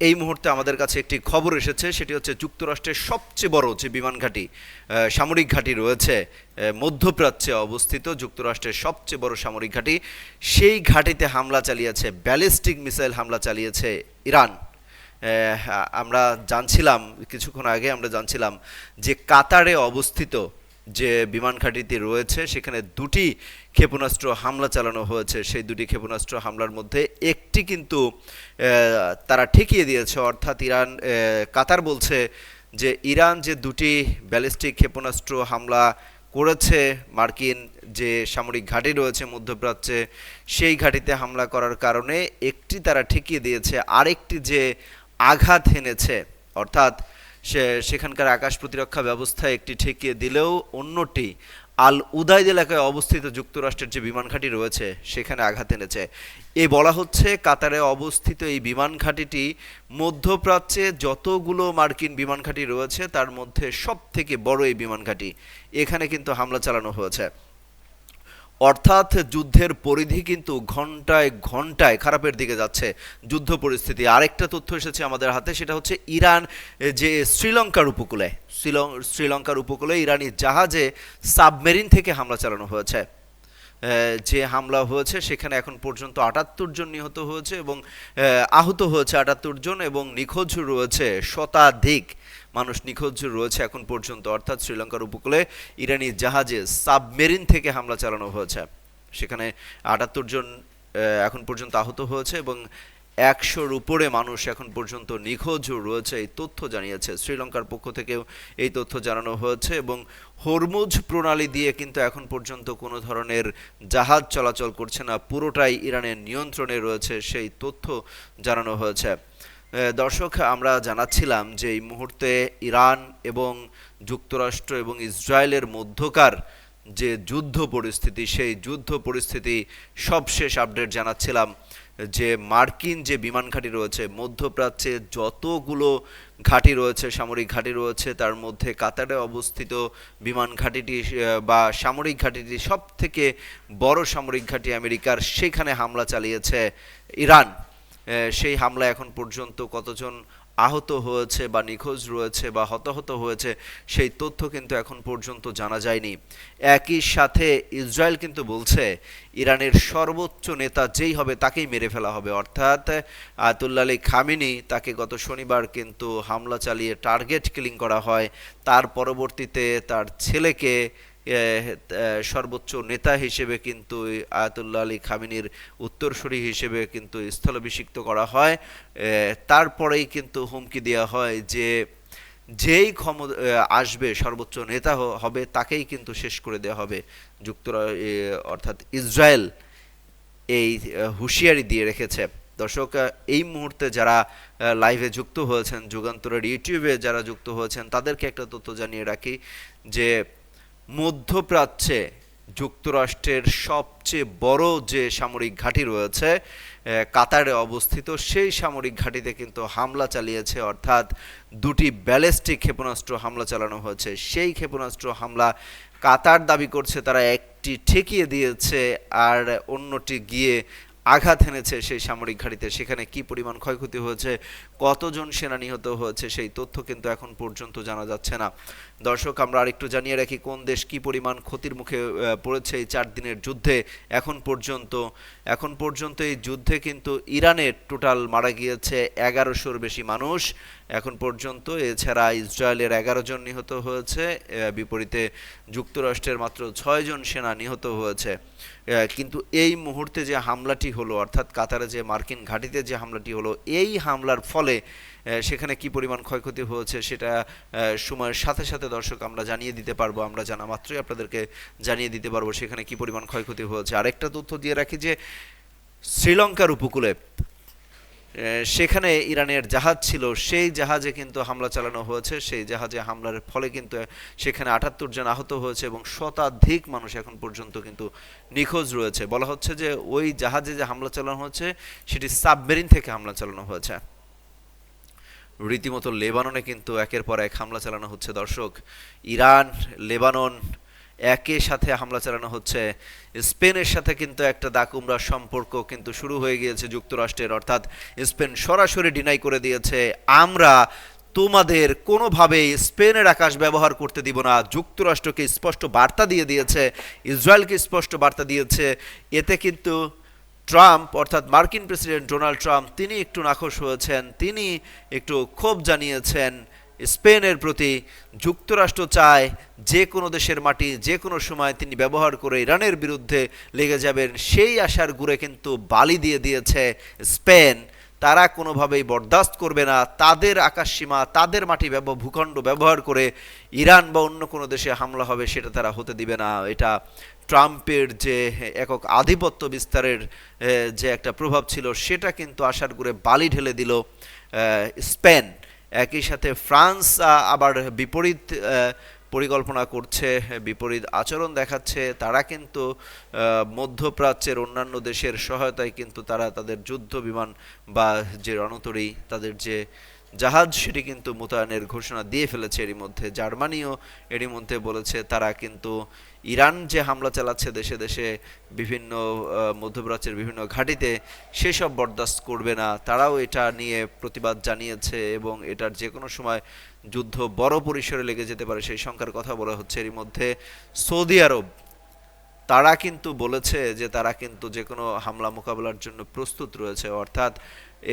এই মুহূর্তে আমাদের কাছে একটি খবর এসেছে, সেটি হচ্ছে যুক্তরাষ্ট্রের সবচেয়ে বড় যে বিমান ঘাঁটি, সামরিক ঘাঁটি রয়েছে মধ্যপ্রাচ্যে অবস্থিত, যুক্তরাষ্ট্রের সবচেয়ে বড় সামরিক ঘাঁটি, সেই ঘাঁটিতে হামলা চালিয়েছে, ব্যালিস্টিক মিসাইল হামলা চালিয়েছে ইরান। আমরা জানছিলাম, কিছুক্ষণ আগে আমরা জানছিলাম যে কাতারে অবস্থিত যে বিমান ঘাঁটিটি রয়েছে সেখানে দুটি ক্ষেপণাস্ত্র হামলা চালানো হয়েছে। সেই দুটি ক্ষেপণাস্ত্র হামলার মধ্যে একটি কিন্তু তারা ঠেকিয়ে দিয়েছে, অর্থাৎ ইরান, কাতার বলছে যে ইরান যে দুটি ব্যালিস্টিক ক্ষেপণাস্ত্র হামলা করেছে মার্কিন যে সামরিক ঘাঁটি রয়েছে মধ্যপ্রাচ্যে, সেই ঘাঁটিতে হামলা করার কারণে একটি তারা ঠেকিয়ে দিয়েছে, আরেকটি যে আঘাত হেনেছে, অর্থাৎ সেখানকার আকাশ প্রতিরক্ষা ব্যবস্থায় একটি ঠেকিয়ে দিলেও অন্যটি আল উদাইদ এলাকায় অবস্থিত যুক্তরাষ্ট্রের যে বিমান ঘাঁটি রয়েছে সেখানে আঘাত এনেছে। এ বলা হচ্ছে কাতারে অবস্থিত এই বিমান ঘাঁটিটি মধ্যপ্রাচ্যে যতগুলো মার্কিন বিমান ঘাঁটি রয়েছে তার মধ্যে সব থেকে বড় এই বিমান ঘাঁটি, এখানে কিন্তু হামলা চালানো হয়েছে। অর্থাৎ যুদ্ধের পরিধি কিন্তু ঘন্টায় ঘন্টায় খারাপের দিকে যাচ্ছে যুদ্ধ পরিস্থিতি। আরেকটা তথ্য এসেছে আমাদের হাতে, সেটা হচ্ছে ইরান যে শ্রীলঙ্কার উপকূলে ইরানি জাহাজে সাবমেরিন থেকে হামলা চালানো হয়েছে। যে হামলা হয়েছে সেখানে এখন পর্যন্ত ৭৮ জন নিহত হয়েছে এবং আহত হয়েছে ৭৮ জন, এবং নিখোঁজ রয়েছে শতাধিক মানুষ নিখোঁজ রয়েছে এখন পর্যন্ত। অর্থাৎ শ্রীলঙ্কার উপকূলে ইরানি জাহাজে সাবমেরিন থেকে হামলা চালানো হয়েছে, সেখানে ৭৮ জন এখন পর্যন্ত আহত হয়েছে এবং ১০০-র উপরে মানুষ এখন পর্যন্ত নিখোঁজ রয়েছে, এই তথ্য জানিয়েছে শ্রীলঙ্কার পক্ষ থেকেও এই তথ্য জানানো হয়েছে। এবং হরমুজ প্রণালী দিয়ে কিন্তু এখন পর্যন্ত কোনো ধরনের জাহাজ চলাচল করছে না, পুরোটাই ইরানের নিয়ন্ত্রণে রয়েছে, সেই তথ্য জানানো হয়েছে। দর্শক, আমরা জানাচ্ছিলাম যে এই মুহূর্তে ইরান এবং যুক্তরাষ্ট্র এবং ইসরায়েলের মধ্যকার যে যুদ্ধ পরিস্থিতি, সেই যুদ্ধ পরিস্থিতি সবশেষ আপডেট জানাচ্ছিলাম যে মার্কিন যে বিমান ঘাঁটি রয়েছে মধ্যপ্রাচ্যে, যতগুলো ঘাঁটি রয়েছে, সামরিক ঘাঁটি রয়েছে, তার মধ্যে কাতারে অবস্থিত বিমান ঘাঁটিটি বা সামরিক ঘাঁটিটি সব থেকে বড় সামরিক ঘাঁটি আমেরিকার, সেখানে হামলা চালিয়েছে ইরান। সেই হামলা এখন পর্যন্ত কতজন আহত হয়েছে বা নিখোঁজ রয়েছে বা হতাহত হয়েছে সেই তথ্য কিন্তু এখন পর্যন্ত জানা যায়নি। একই সাথে ইসরায়েল কিন্তু বলছে ইরানের সর্বোচ্চ নেতা যেই হবে তাকেই মেরে ফেলা হবে, অর্থাৎ আয়াতুল্লাহ আলী খামেনি, তাকে গত শনিবার কিন্তু হামলা চালিয়ে টার্গেট কিলিং করা হয়। তার পরবর্তীতে তার ছেলেকে সর্বোচ্চ নেতা হিসেবে কিন্তু আয়াতুল্লাহ আলী খামেনির উত্তরসূরি হিসেবে কিন্তু স্থলাভিষিক্ত করা হয়। তারপরেই কিন্তু হুমকি দেওয়া হয় যে যেই আসবে সর্বোচ্চ নেতা হবে তাকেই কিন্তু শেষ করে দেওয়া হবে। অর্থাৎ ইসরায়েল এই হুঁশিয়ারি দিয়ে রেখেছে। দর্শক, এই মুহূর্তে যারা লাইভে যুক্ত হয়েছেন, যুগান্তরের ইউটিউবে যারা যুক্ত হয়েছেন, তাদেরকে একটা তথ্য জানিয়ে রাখি যে মধ্যপ্রাচ্যে যুক্তরাষ্ট্রের সবচেয়ে বড় যে সামরিক ঘাঁটি রয়েছে কাতারে অবস্থিত, সেই সামরিক ঘাঁটিতে কিন্তু হামলা চালিয়েছে, অর্থাৎ দুটি ব্যালিস্টিক ক্ষেপণাস্ত্র হামলা চালানো হয়েছে। সেই ক্ষেপণাস্ত্র হামলা কাতার দাবি করছে তারা একটি ঠেকিয়ে দিয়েছে আর অন্যটি গিয়ে আঘাত এনেছে সেই সামরিক ঘাঁটিতে। সেখানে কি পরিমাণ ক্ষয়ক্ষতি হয়েছে, কতজন সেনা নিহত হয়েছে, সেই তথ্য কিন্তু এখন পর্যন্ত জানা যাচ্ছে না। দর্শক, আমরা আরেকটু জানিয়ে রাখি কোন দেশ কি পরিমাণ ক্ষতির মুখে পড়েছে এই ৪ দিনের যুদ্ধে। এখন পর্যন্ত এই যুদ্ধে কিন্তু ইরানের টোটাল মারা গিয়েছে ১১০০-র বেশি মানুষ এখন পর্যন্ত। এছাড়া ইসরায়েলের ১১ জন নিহত হয়েছে, বিপরীতে যুক্তরাষ্ট্রের মাত্র ৬ জন সেনা নিহত হয়েছে। কিন্তু এই মুহূর্তে যে হামলাটি হলো, অর্থাৎ কাতারে যে মার্কিন ঘাঁটিতে যে হামলাটি হলো, এই হামলার ফলে সেখানে কি পরিমাণ ক্ষয়ক্ষতি হয়েছে সেটা সময়ের সাথে সাথে দর্শক আমরা জানিয়ে দিতে পারবো। আমরা জানা মাত্রই আপনাদেরকে জানিয়ে দিতে পারবো সেখানে কি পরিমাণ ক্ষয়ক্ষতি হয়েছে। আরেকটা তথ্য দিয়ে রাখি যে শ্রীলঙ্কার উপকূলে সেখানে ইরানের জাহাজ ছিল, সেই জাহাজে কিন্তু হামলা চালানো হয়েছে। সেই জাহাজে হামলার ফলে কিন্তু সেখানে ৭৮ জন আহত হয়েছে এবং শতাধিক মানুষ এখন পর্যন্ত কিন্তু নিখোঁজ রয়েছে। বলা হচ্ছে যে ওই জাহাজে যে হামলা চালানো হয়েছে সেটি সাবমেরিন থেকে হামলা চালানো হয়েছে। রীতিমতো লেবাননে কিন্তু একের পর এক হামলা চালানো হচ্ছে দর্শক। ইরান, লেবানন একই সাথে হামলা চালানো হচ্ছে। স্পেনের সাথে কিন্তু একটা দাকুমরা সম্পর্ক কিন্তু শুরু হয়ে গিয়েছে যুক্তরাষ্ট্রের, অর্থাৎ স্পেন সরাসরি ডিনাই করে দিয়েছে আমরা তোমাদের কোনোভাবেই স্পেনের আকাশ ব্যবহার করতে দিব না। যুক্তরাষ্ট্রকে স্পষ্ট বার্তা দিয়ে দিয়েছে, ইসরায়েলকে স্পষ্ট বার্তা দিয়েছে। এতে কিন্তু ট্রাম্প অর্থাৎ মার্কিন প্রেসিডেন্ট ডোনাল্ড ট্রাম্প তিনি একটু নাখোশ হয়েছেন, তিনি একটু ক্ষোভ জানিয়েছেন স্পেনের প্রতি। যুক্তরাষ্ট্র চায় যে কোনো দেশের মাটি যে কোনো সময় তিনি ব্যবহার করে ইরানের বিরুদ্ধে লেগে যাবেন, সেই আশার গুড়ে কিন্তু বালি দিয়ে দিয়েছে স্পেন। তারা কোনোভাবেই বরদাস্ত করবে না তাদের আকাশসীমা তাদের মাটি ভূখণ্ড ব্যবহার করে ইরান বা অন্য কোনো দেশে হামলা হবে, সেটা তারা হতে দিবে না। এটা ট্রাম্পের যে একক আধিপত্য বিস্তারের যে একটা প্রভাব ছিল, সেটা কিন্তু আশার গুড়ে বালি ঢেলে দিল স্পেন। একই সাথে ফ্রান্স আবার বিপরীত পরিকল্পনা করছে, বিপরীত আচরণ দেখাচ্ছে। তারা কিন্তু মধ্যপ্রাচ্যের অন্যান্য দেশের সহায়তায় কিন্তু তারা তাদের যুদ্ধ বিমান বা যে রণতরী তাদের যে জাহাজ সেটি কিন্তু মোতায়েনের ঘোষণা দিয়ে ফেলেছে। এরই মধ্যে জার্মানিও এরই মধ্যে বলেছে তারা কিন্তু ইরান যে হামলা চালাচ্ছে দেশে দেশে বিভিন্ন মধ্যপ্রাচ্যের বিভিন্ন ঘাঁটিতে, সেসব বরদাস্ত করবে না। তারাও এটা নিয়ে প্রতিবাদ জানিয়েছে এবং এটার যে কোনো সময় যুদ্ধ বড় পরিসরে লেগে যেতে পারে সেই সংখ্যার কথা বলা হচ্ছে। এরই মধ্যে সৌদি আরব তারা কিন্তু বলেছে যে তারা কিন্তু যে কোনো হামলা মোকাবেলার জন্য প্রস্তুত রয়েছে, অর্থাৎ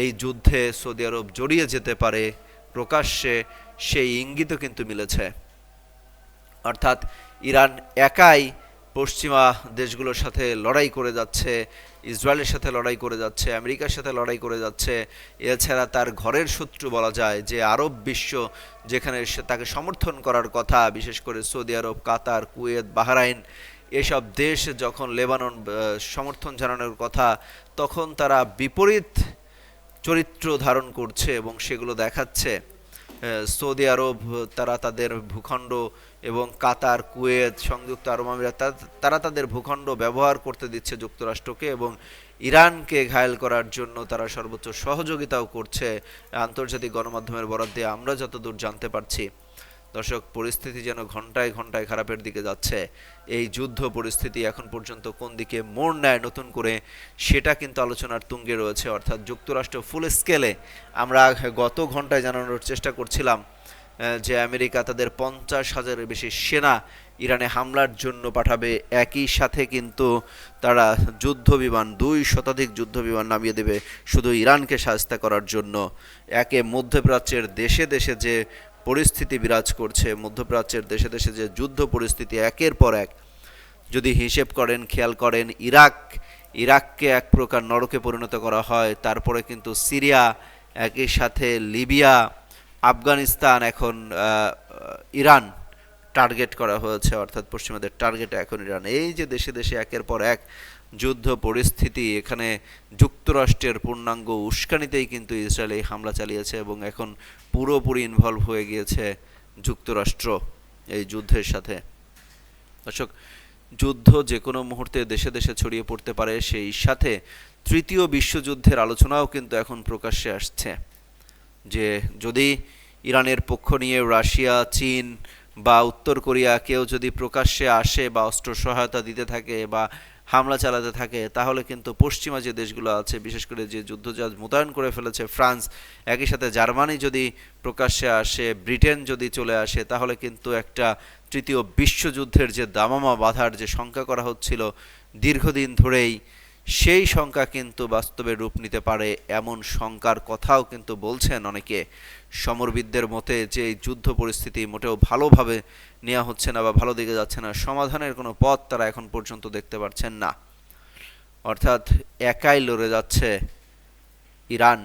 এই যুদ্ধে সৌদি আরব জড়িয়ে যেতে পারে প্রকাশ্যে সেই ইঙ্গিতও কিন্তু মিলেছে। অর্থাৎ ইরান একাই পশ্চিমা দেশগুলোর সাথে লড়াই করে যাচ্ছে, ইসরায়েলের সাথে লড়াই করে যাচ্ছে, আমেরিকার সাথে লড়াই করে যাচ্ছে। এছাড়া তার ঘরের শত্রু বলা যায় যে আরব বিশ্ব, যেখানে তাকে সমর্থন করার কথা, বিশেষ করে সৌদি আরব, কাতার, কুয়েত, বাহরাইন, এসব দেশ যখন লেবানন সমর্থন জানানোর কথা, তখন তারা বিপরীত চরিত্র ধারণ করছে এবং সেগুলো দেখাচ্ছে। সৌদি আরব তারা তাদের ভূখণ্ড এবং কাতার, কুয়েত, সংযুক্ত আরব আমিরাত তারা তাদের ভূখণ্ড ব্যবহার করতে দিচ্ছে যুক্তরাষ্ট্রকে, এবং ইরানকে ঘায়েল করার জন্য তারা সর্বোচ্চ সহযোগিতাও করছে। আন্তর্জাতিক গণমাধ্যমের বরাত দিয়ে আমরা যতদূর জানতে পারছি। দর্শক, পরিস্থিতি যেন ঘন্টায় ঘন্টায় খারাপের দিকে যাচ্ছে। এই যুদ্ধ পরিস্থিতি এখন পর্যন্ত কোন দিকে মোড় নেয় নতুন করে, সেটা কিন্তু আলোচনার তুঙ্গে রয়েছে। অর্থাৎ যুক্তরাষ্ট্র ফুল স্কেলে, আমরা গত ঘন্টায় জানানোর চেষ্টা করছিলাম যে আমেরিকা তাদের 50,000-এর বেশি সেনা ইরানে হামলার জন্য পাঠাবে। একই সাথে কিন্তু তারা যুদ্ধ বিমান 2 শতাধিক যুদ্ধ বিমান নামিয়ে দেবে শুধু ইরানকে সাহায্য করার জন্য। একে মধ্যপ্রাচ্যের দেশে দেশে যে পরিস্থিতি বিরাজ করছে, মধ্যপ্রাচ্যের দেশে দেশে যে যুদ্ধ পরিস্থিতি একের পর এক, যদি হিসেব করেন, খেয়াল করেন, ইরাককে এক প্রকার নরকে পরিণত করা হয়, তারপরে কিন্তু সিরিয়া, একই সাথে লিবিয়া, আফগানিস্তান, এখন ইরান টার্গেট করা হয়েছে। অর্থাৎ পশ্চিমাদের টার্গেট এখন ইরান। এই যে দেশে দেশে একের পর এক যুদ্ধ পরিস্থিতি, এখানে যুক্তরাষ্ট্রের পূর্ণাঙ্গ উস্কানিতেই কিন্তু ইসরায়েল এই হামলা চালিয়েছে এবং এখন পুরোপুরি ইনভলভ হয়ে গিয়েছে যুক্তরাষ্ট্র এই যুদ্ধের সাথে। দর্শক, যুদ্ধ যে কোনো মুহূর্তে দেশে দেশে ছড়িয়ে পড়তে পারে, সেই সাথে তৃতীয় বিশ্বযুদ্ধের আলোচনাও কিন্তু এখন প্রকাশ্যে আসছে। যে যদি ইরানের পক্ষ নিয়ে রাশিয়া, চীন বা উত্তর কোরিয়া কেউ যদি প্রকাশ্যে আসে বা অস্ত্র সহায়তা দিতে থাকে বা হামলা চালাতে থাকে, তাহলে কিন্তু পশ্চিমা যে দেশগুলো আছে, বিশেষ করে যে যুদ্ধজাহাজ মোতায়েন করে ফেলেছে ফ্রান্স, একই সাথে জার্মানি যদি প্রকাশ্যে আসে, ব্রিটেন যদি চলে আসে, তাহলে কিন্তু একটা তৃতীয় বিশ্বযুদ্ধের যে দামামা বাঁধার যে শঙ্কা করা হচ্ছিল দীর্ঘদিন ধরেই, সেই শঙ্কা কিন্তু বাস্তবে রূপ নিতে পারে, এমন শঙ্কার কথাও কিন্তু বলছেন অনেকে। সমরবিদদের মতে যে যুদ্ধ পরিস্থিতি মোটেও ভালোভাবে নেওয়া হচ্ছে না বা ভালো দিকে যাচ্ছে না, সমাধানের কোনো পথ তারা এখন পর্যন্ত দেখতে পাচ্ছেন না। অর্থাৎ একাই লড়ে যাচ্ছে ইরান।